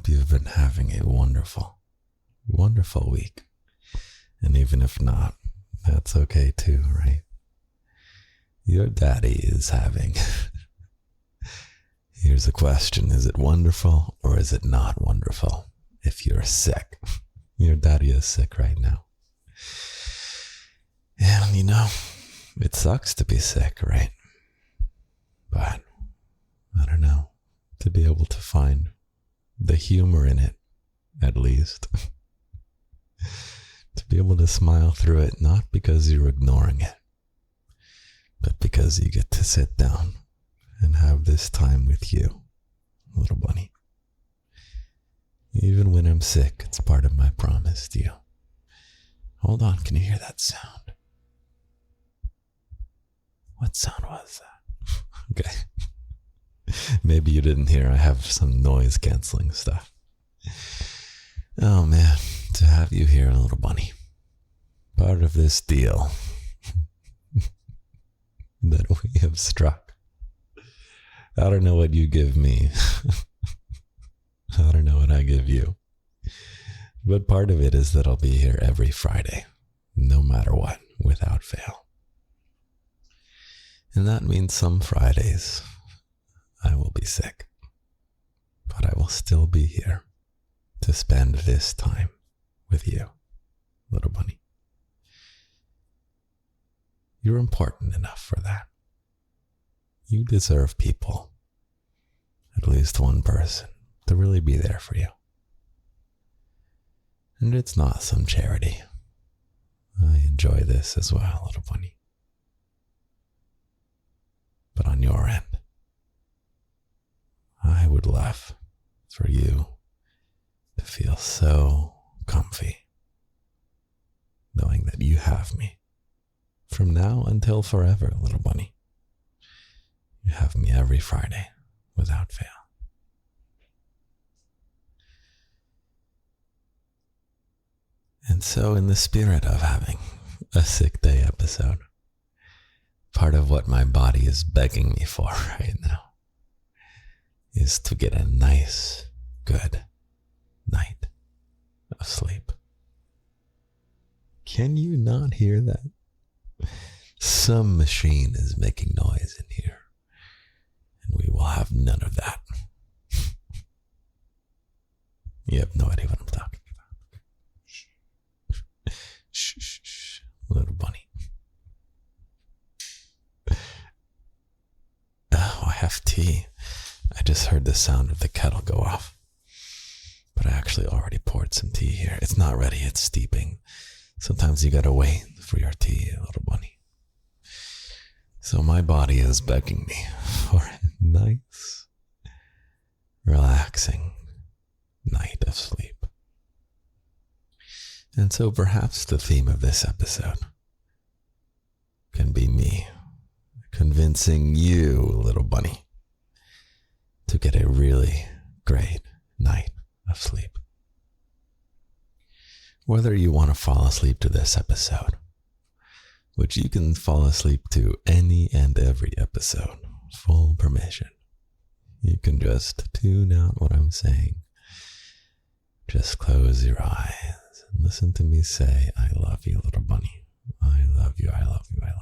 hope you've been having a wonderful, wonderful week. And even if not, that's okay too, right? Your daddy is having. Here's a question. Is it wonderful or is it not wonderful? If you're sick, your daddy is sick right now. And it sucks to be sick, right? But I don't know, to be able to find the humor in it, at least. To be able to smile through it, not because you're ignoring it, but because you get to sit down and have this time with you, little bunny. Even when I'm sick, it's part of my promise to you. Hold on, can you hear that sound? What sound was that? Okay. Maybe you didn't hear. I have some noise canceling stuff. Oh man, to have you here, little bunny. Part of this deal that we have struck. I don't know what you give me. I don't know what I give you. But part of it is that I'll be here every Friday, no matter what, without fail. And that means some Fridays I will be sick, but I will still be here to spend this time with you, little bunny. You're important enough for that. You deserve people, at least one person, to really be there for you. And it's not some charity. I enjoy this as well, little bunny. But on your end, I would love for you to feel so comfy knowing that you have me from now until forever, little bunny. You have me every Friday without fail. And so in the spirit of having a sick day episode, part of what my body is begging me for right now is to get a nice, good night of sleep. Can you not hear that? Some machine is making noise in here, and we will have none of that. You have no idea what I'm talking about. Shh, shh, shh, little bunny. Oh, I have tea. I just heard the sound of the kettle go off. But I actually already poured some tea here. It's not ready, it's steeping. Sometimes you gotta wait for your tea, little bunny. So my body is begging me for a nice, relaxing night of sleep. And so perhaps the theme of this episode can be me convincing you, little bunny, to get a really great night of sleep. Whether you want to fall asleep to this episode, which you can fall asleep to any and every episode, full permission. You can just tune out what I'm saying. Just close your eyes and listen to me say, I love you, little bunny. I love you, I love you, I love you.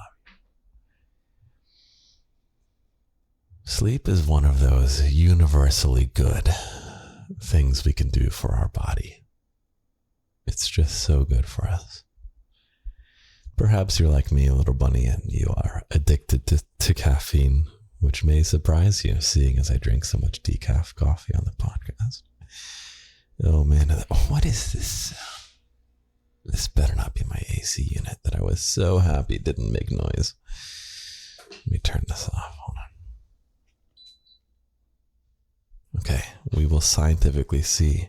Sleep is one of those universally good things we can do for our body. It's just so good for us. Perhaps you're like me, little bunny, and you are addicted to caffeine, which may surprise you, seeing as I drink so much decaf coffee on the podcast. Oh man, what is this? This better not be my AC unit that I was so happy didn't make noise. Let me turn this off. Hold on. Okay, we will scientifically see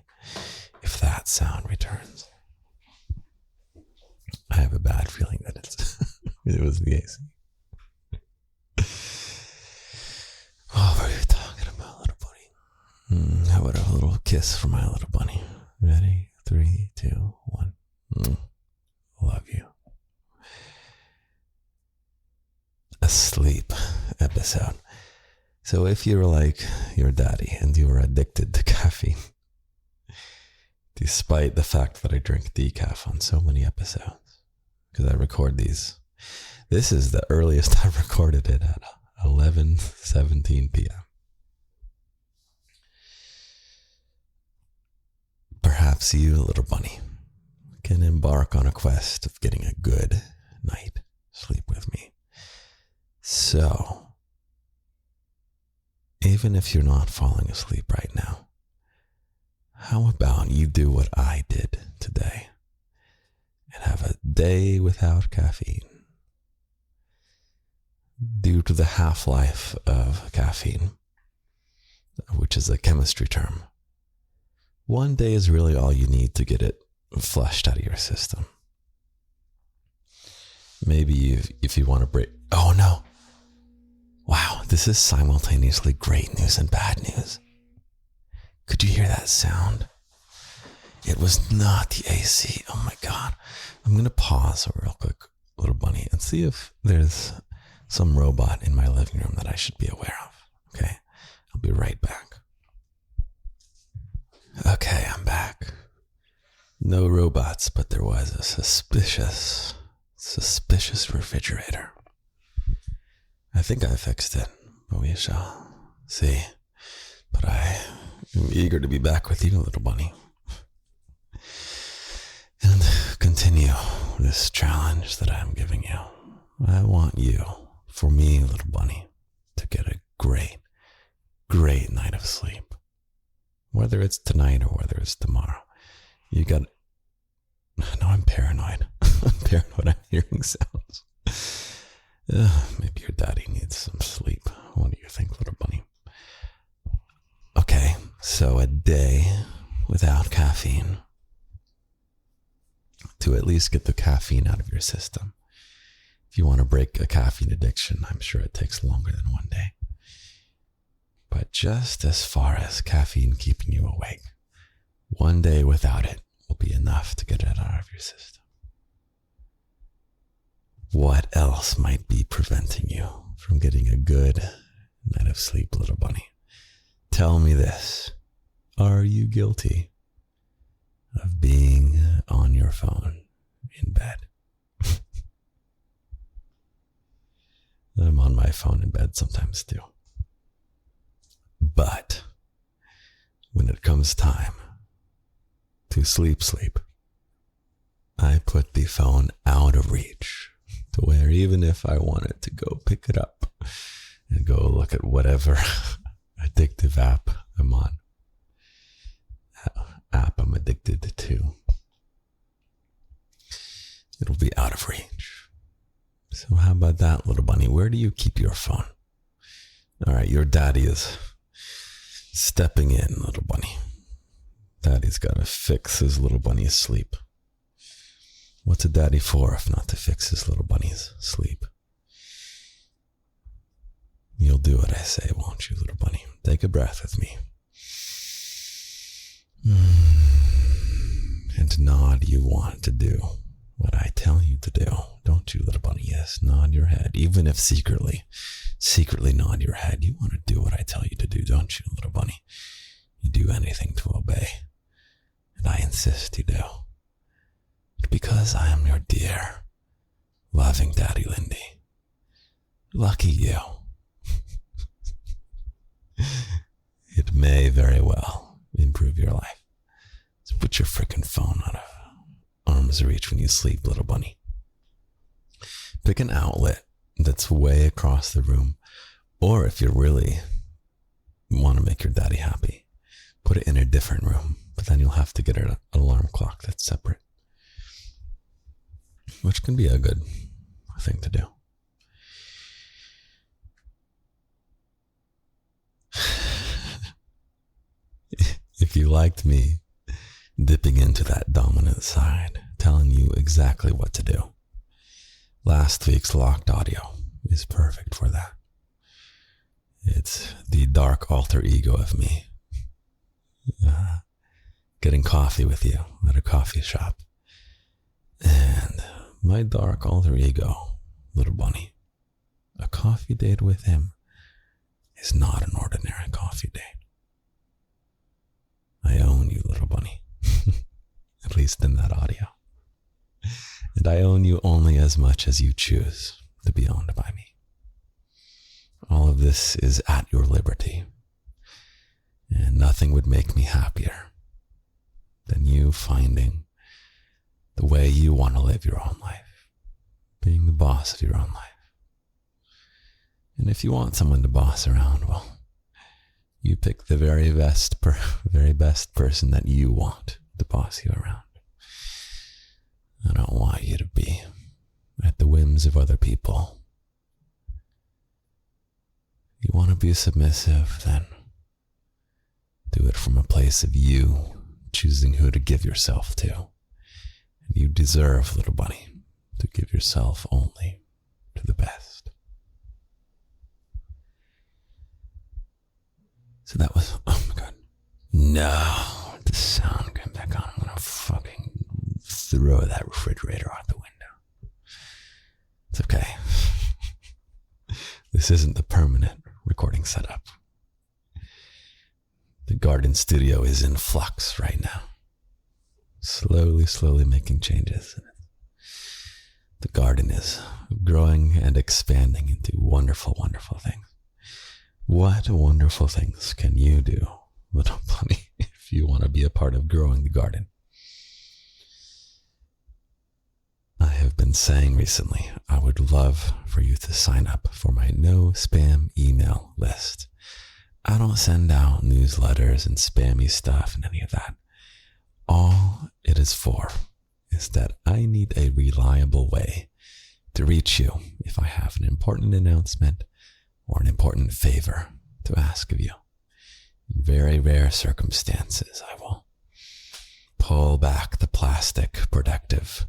if that sound returns. I have a bad feeling that it was the AC. What were you talking about, little bunny? How about a little kiss for my little bunny? Ready? 3, 2, 1. Love you. A sleep episode. So if you're like your daddy and you are addicted to caffeine, despite the fact that I drink decaf on so many episodes, because I record these. This is the earliest I've recorded it at 11:17 p.m. Perhaps you, little bunny, can embark on a quest of getting a good night sleep with me. So, even if you're not falling asleep right now, how about you do what I did today and have a day without caffeine? Due to the half-life of caffeine, which is a chemistry term, one day is really all you need to get it flushed out of your system. Maybe if you want to break... Oh no! Wow, this is simultaneously great news and bad news. Could you hear that sound? It was not the AC. Oh my God. I'm going to pause real quick, little bunny, and see if there's some robot in my living room that I should be aware of. Okay, I'll be right back. Okay, I'm back. No robots, but there was a suspicious refrigerator. I think I fixed it, but we shall see. But I am eager to be back with you, little bunny, and continue this challenge that I'm giving you. I want you, for me, little bunny, to get a great night of sleep. Whether it's tonight or whether it's tomorrow. You got... No, I'm paranoid. I'm paranoid. I'm hearing sounds. Maybe your daddy needs some sleep. What do you think, little bunny? Okay, so a day without caffeine to at least get the caffeine out of your system. If you want to break a caffeine addiction, I'm sure it takes longer than one day. But just as far as caffeine keeping you awake, one day without it will be enough to get it out of your system. What else might be preventing you from getting a good night of sleep, little bunny? Tell me this. Are you guilty of being on your phone in bed? I'm on my phone in bed sometimes too. But when it comes time to sleep, I put the phone out of reach to where even if I wanted to go pick it up and go look at whatever addictive app I'm on, app I'm addicted to, it'll be out of reach. So how about that, little bunny? Where do you keep your phone? All right, your daddy is stepping in, little bunny. Daddy's got to fix his little bunny's sleep. What's a daddy for if not to fix his little bunny's sleep? You'll do what I say, won't you, little bunny? Take a breath with me. And nod. You want to do what I tell you to do, don't you, little bunny? Yes, nod your head, even if secretly nod your head. You want to do what I tell you to do, don't you, little bunny? You do anything to obey, and I insist you do. Because I am your dear, loving Daddy Lindy. Lucky you. It may very well improve your life. So put your freaking phone out of arm's reach when you sleep, little bunny. Pick an outlet that's way across the room, or if you really want to make your daddy happy, put it in a different room, but then you'll have to get an alarm clock that's separate, which can be a good thing to do. If you liked me dipping into that dominant side, telling you exactly what to do, last week's locked audio is perfect for that. It's the dark alter ego of me getting coffee with you at a coffee shop. And my dark alter ego, little bunny, a coffee date with him is not an ordinary coffee date. I own you, little bunny. least in that audio. And I own you only as much as you choose to be owned by me. All of this is at your liberty. And nothing would make me happier than you finding the way you want to live your own life, being the boss of your own life. And if you want someone to boss around, well, you pick the very best person that you want to boss you around. I don't want you to be at the whims of other people. If you want to be submissive, then do it from a place of you choosing who to give yourself to. And you deserve, little bunny, to give yourself only to the best. So that was, oh my God. No, the sound came back on. I'm going to fucking throw that refrigerator out the window. It's okay. This isn't the permanent recording setup. The garden studio is in flux right now. Slowly making changes. The garden is growing and expanding into wonderful, wonderful things. What wonderful things can you do, little bunny, if you want to be a part of growing the garden? I have been saying recently, I would love for you to sign up for my no spam email list. I don't send out newsletters and spammy stuff and any of that. All it is for is that I need a reliable way to reach you if I have an important announcement or an important favor to ask of you. In very rare circumstances, I will pull back the plastic protective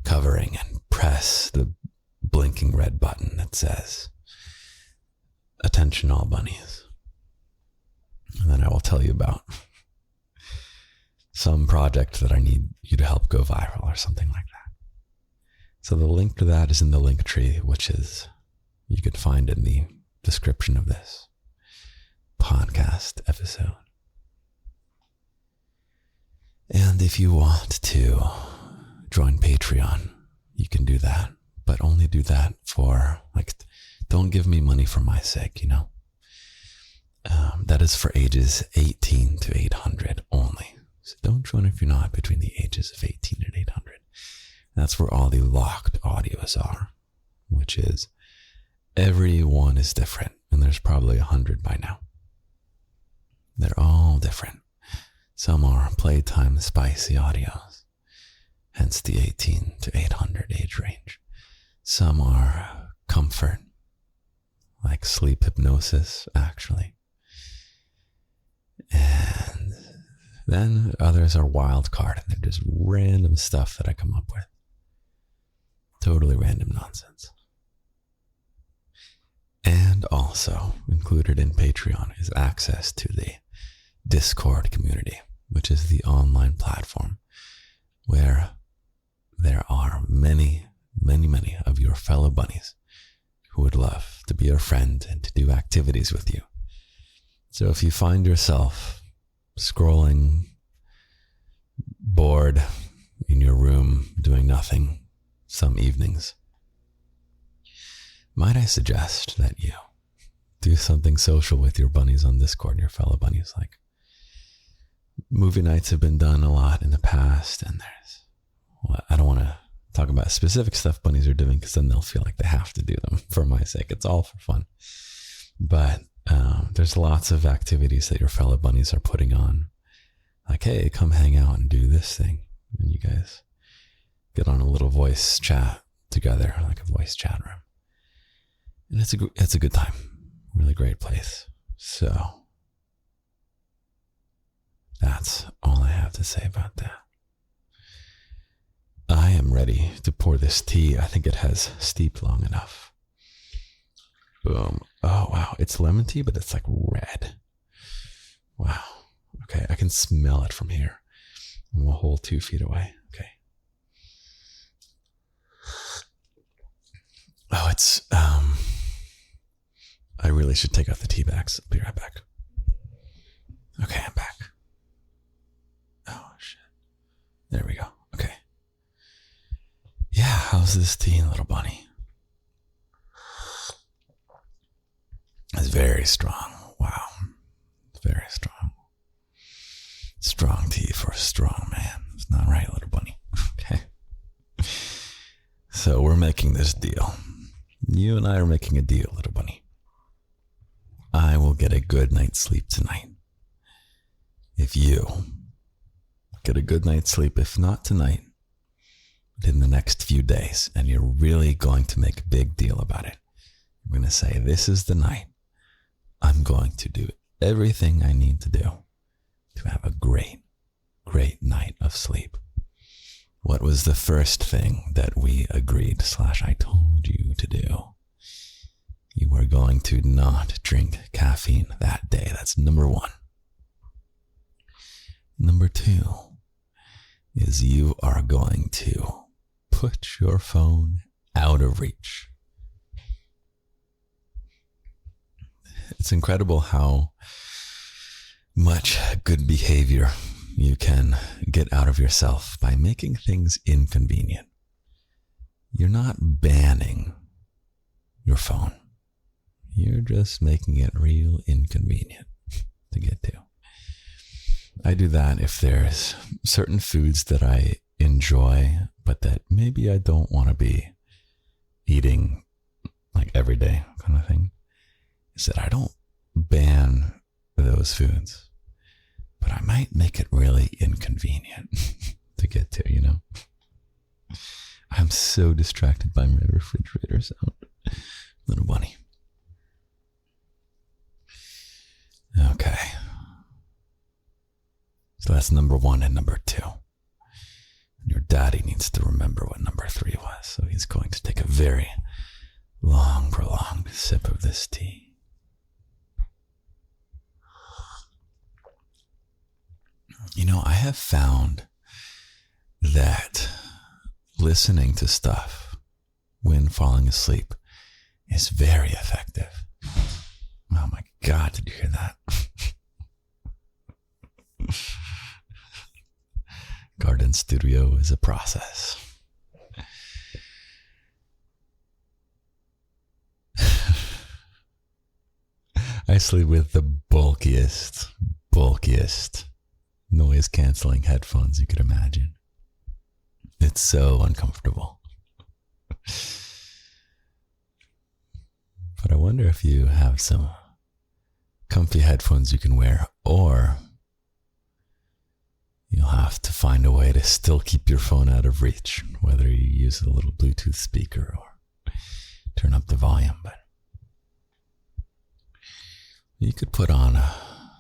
covering and press the blinking red button that says, "Attention all bunnies." And then I will tell you about some project that I need you to help go viral or something like that. So the link to that is in the link tree, which is, you can find in the description of this podcast episode. And if you want to join Patreon, you can do that, but only do that for, don't give me money for my sake, That is for ages 18 to 800 only. So don't join if you're not between the ages of 18 and 800. That's where all the locked audios are, which is everyone is different. And there's probably 100 by now. They're all different. Some are playtime spicy audios, hence the 18 to 800 age range. Some are comfort, like sleep hypnosis, actually. And then others are wild card, and they're just random stuff that I come up with. Totally random nonsense. And also included in Patreon is access to the Discord community, which is the online platform where there are many of your fellow bunnies who would love to be your friend and to do activities with you. So if you find yourself scrolling, bored in your room, doing nothing some evenings, might I suggest that you do something social with your bunnies on Discord, your fellow bunnies? Like, movie nights have been done a lot in the past, and I don't want to talk about specific stuff bunnies are doing because then they'll feel like they have to do them for my sake. It's all for fun. But there's lots of activities that your fellow bunnies are putting on. Like, hey, come hang out and do this thing. And you guys get on a little voice chat together, like a voice chat room. And it's a good time. Really great place. So that's all I have to say about that. I am ready to pour this tea. I think it has steeped long enough. Boom. Oh, wow. It's lemon tea, but it's like red. Wow. Okay. I can smell it from here. I'm a whole 2 feet away. Okay. Oh, it's, I really should take out the tea bags. I'll be right back. Okay, I'm back. Oh, shit. There we go. How's this tea, little bunny? It's very strong. Wow. It's very strong. Strong tea for a strong man. It's not right, little bunny. Okay. So we're making this deal. You and I are making a deal, little bunny. I will get a good night's sleep tonight. If you get a good night's sleep, if not tonight, but in the next few days, and you're really going to make a big deal about it. You're going to say, this is the night. I'm going to do everything I need to do to have a great, great night of sleep. What was the first thing that we agreed / I told you to do? You are going to not drink caffeine that day. That's number 1. Number 2 is you are going to put your phone out of reach. It's incredible how much good behavior you can get out of yourself by making things inconvenient. You're not banning your phone. You're just making it real inconvenient to get to. I do that if there's certain foods that I enjoy, but that maybe I don't want to be eating like every day kind of thing. Is that I don't ban those foods, but I might make it really inconvenient to get to, you know? I'm so distracted by my refrigerator sound. Little bunny. Okay. So that's number 1 and number 2. And your daddy needs to remember what number 3 was. So he's going to take a very long, prolonged sip of this tea. You know, I have found that listening to stuff when falling asleep is very effective. Oh my God, did you hear that? Garden studio is a process. I sleep with the bulkiest noise-canceling headphones you could imagine. It's so uncomfortable. But I wonder if you have some comfy headphones you can wear, or you'll have to find a way to still keep your phone out of reach, whether you use a little Bluetooth speaker or turn up the volume. But you could put on a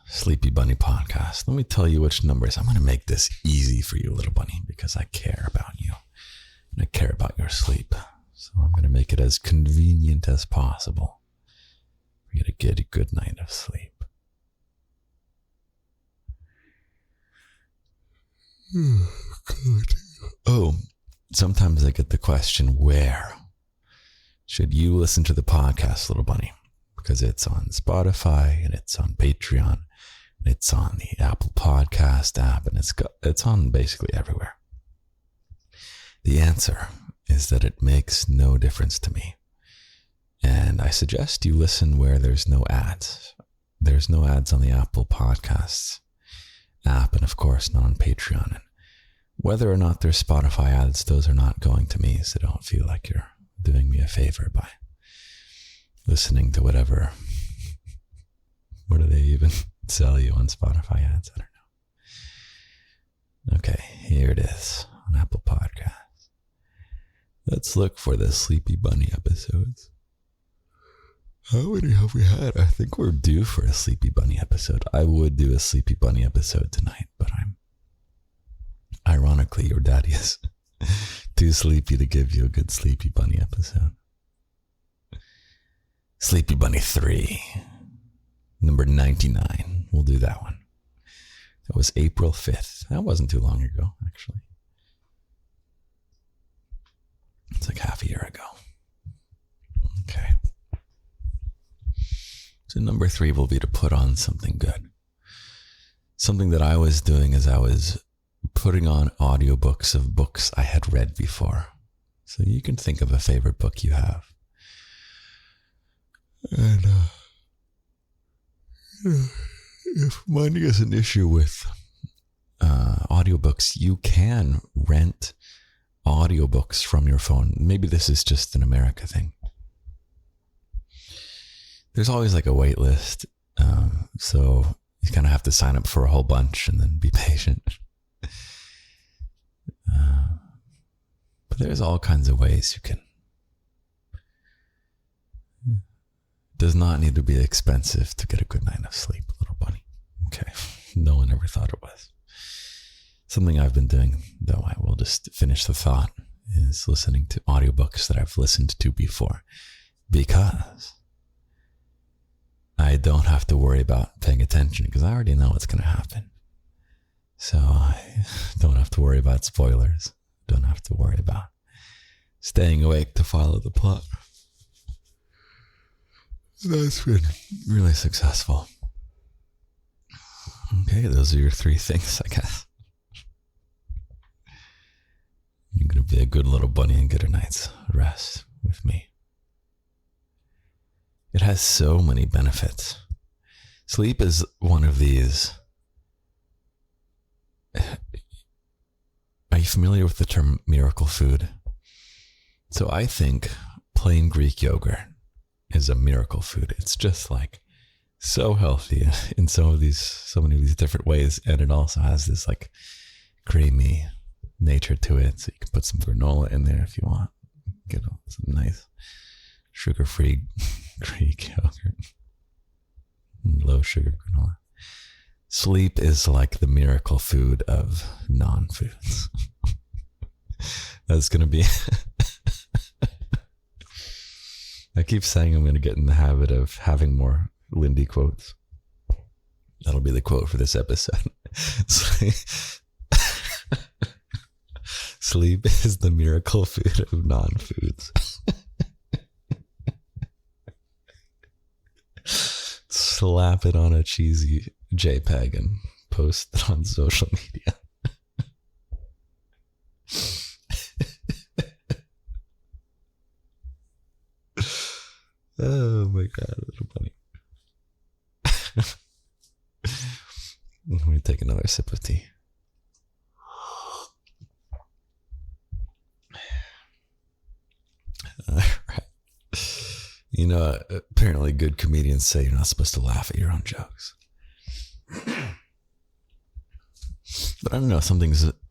Sleepy Bunny podcast. Let me tell you which numbers. I'm going to make this easy for you, little bunny, because I care about you and I care about your sleep. So I'm going to make it as convenient as possible for you to get a good night of sleep. Oh, sometimes I get the question, where should you listen to the podcast, little bunny? Because it's on Spotify and it's on Patreon and it's on the Apple Podcast app and it's on basically everywhere. The answer is that it makes no difference to me. And I suggest you listen where there's no ads. There's no ads on the Apple Podcasts app and of course not on Patreon. And whether or not there's Spotify ads, those are not going to me, so don't feel like you're doing me a favor by listening to whatever. What do they even sell you on Spotify ads? I don't know. Okay, here it is on Apple Podcasts. Let's look for the Sleepy Bunny episodes. How many have we had? I think we're due for a Sleepy Bunny episode. I would do a Sleepy Bunny episode tonight, but ironically, your daddy is too sleepy to give you a good Sleepy Bunny episode. Sleepy Bunny 3, number 99. We'll do that one. That was April 5th. That wasn't too long ago, actually. It's like half a year ago. Okay. So number 3 will be to put on something good. Something that I was doing is I was putting on audiobooks of books I had read before. So you can think of a favorite book you have. And if money is an issue with audiobooks, you can rent audiobooks from your phone. Maybe this is just an America thing. There's always like a wait list. So you kind of have to sign up for a whole bunch and then be patient. But there's all kinds of ways you can. It does not need to be expensive to get a good night of sleep, little bunny. Okay. No one ever thought it was. Something I've been doing, though I will just finish the thought, is listening to audiobooks that I've listened to before. Because I don't have to worry about paying attention because I already know what's going to happen. So I don't have to worry about spoilers. Don't have to worry about staying awake to follow the plot. That's been really successful. Okay, those are your 3 things, I guess. You're going to be a good little bunny and get a night's rest with me. It has so many benefits. Sleep is one of these. Are you familiar with the term miracle food? So I think plain Greek yogurt is a miracle food. It's just like so healthy in so many of these different ways. And it also has this like creamy nature to it. So you can put some granola in there if you want. Get some nice sugar-free Greek yogurt. Low sugar granola. Sleep is like the miracle food of non-foods. That's going to be... I keep saying I'm going to get in the habit of having more Lindy quotes. That'll be the quote for this episode. Sleep is the miracle food of non-foods. Slap it on a cheesy JPEG and post it on social media. Oh my God, little bunny. Let me take another sip of tea. All right. You know, apparently good comedians say you're not supposed to laugh at your own jokes. But I don't know,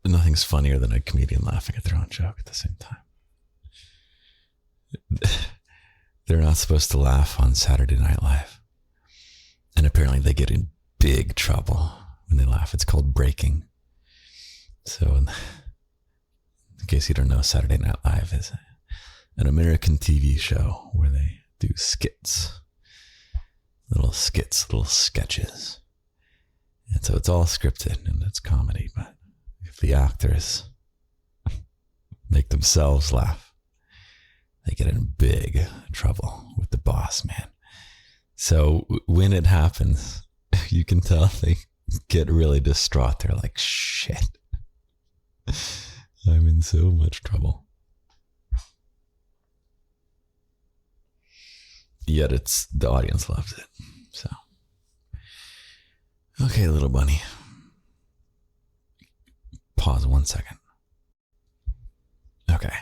nothing's funnier than a comedian laughing at their own joke at the same time. They're not supposed to laugh on Saturday Night Live. And apparently they get in big trouble when they laugh. It's called breaking. So in case you don't know, Saturday Night Live is an American TV show where they do skits, little sketches. And so it's all scripted and it's comedy, but if the actors make themselves laugh, they get in big trouble with the boss man. So when it happens, you can tell they get really distraught. They're like, shit, I'm in so much trouble. Yet the audience loves it. So, okay, little bunny. Pause 1 second. Okay.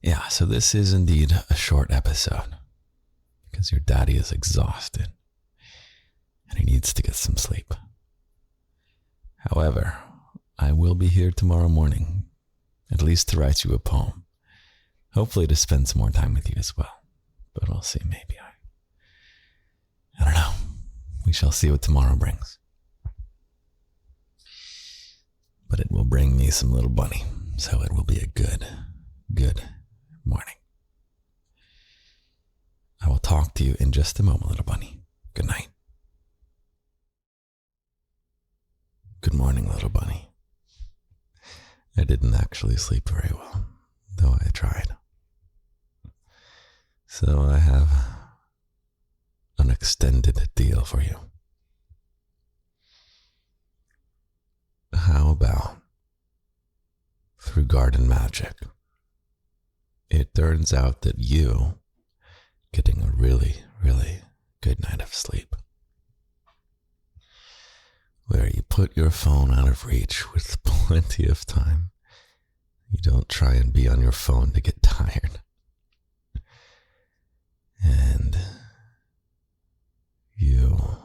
Yeah, so this is indeed a short episode because your daddy is exhausted and he needs to get some sleep. However, I will be here tomorrow morning, at least to write you a poem. Hopefully to spend some more time with you as well. But we'll see, maybe. I don't know. We shall see what tomorrow brings. But it will bring me some little bunny, so it will be a good morning. I will talk to you in just a moment, little bunny. Good night. Good morning, little bunny. I didn't actually sleep very well, though I tried. So I have an extended deal for you. How about, through garden magic, it turns out that you getting a really, really good night of sleep, where you put your phone out of reach with plenty of time. You don't try and be on your phone to get tired. And you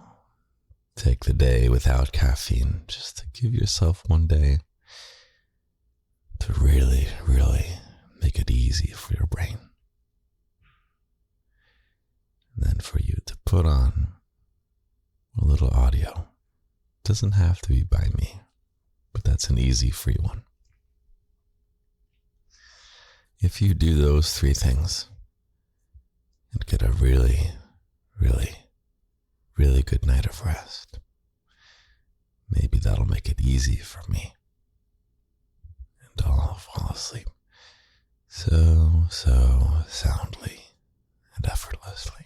take the day without caffeine, just to give yourself one day to really, really make it easy for your brain. And then for you to put on a little audio. Doesn't have to be by me, but that's an easy, free one. If you do those three things and get a really, really, really good night of rest, maybe that'll make it easy for me. And I'll fall asleep so soundly and effortlessly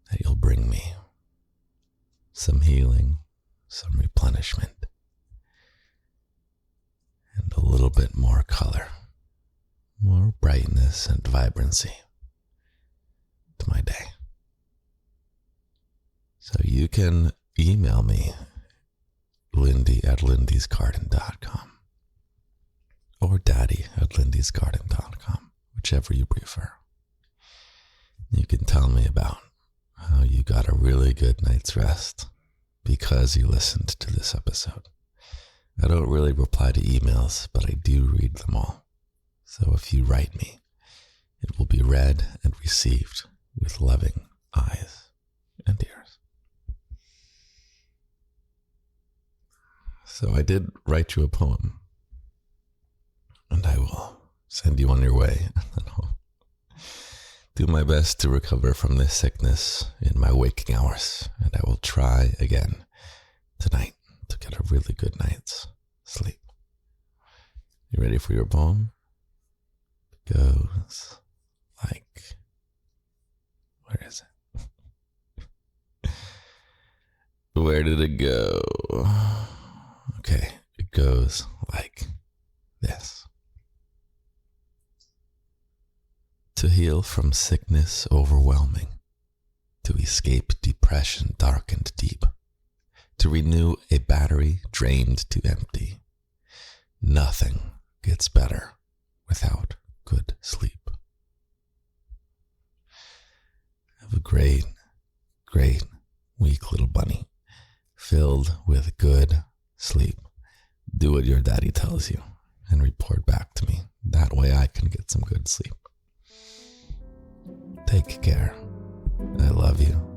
that you'll bring me some healing, some replenishment, and a little bit more color, more brightness and vibrancy to my day. So you can email me, Lindy@lindysgarden.com or Daddy@lindysgarden.com, whichever you prefer. You can tell me about how you got a really good night's rest because you listened to this episode. I don't really reply to emails, but I do read them all. So if you write me, it will be read and received with loving eyes and ears. So I did write you a poem, and I will send you on your way, and then I'll do my best to recover from this sickness in my waking hours, and I will try again tonight to get a really good night's sleep. You ready for your poem? It goes like, where is it? Where did it go? Okay, it goes like this. To heal from sickness overwhelming, to escape depression dark and deep, to renew a battery drained to empty, nothing gets better without good sleep. Have a great, great week, little bunny, filled with good sleep. Do what your daddy tells you and report back to me. That way I can get some good sleep. Take care. I love you.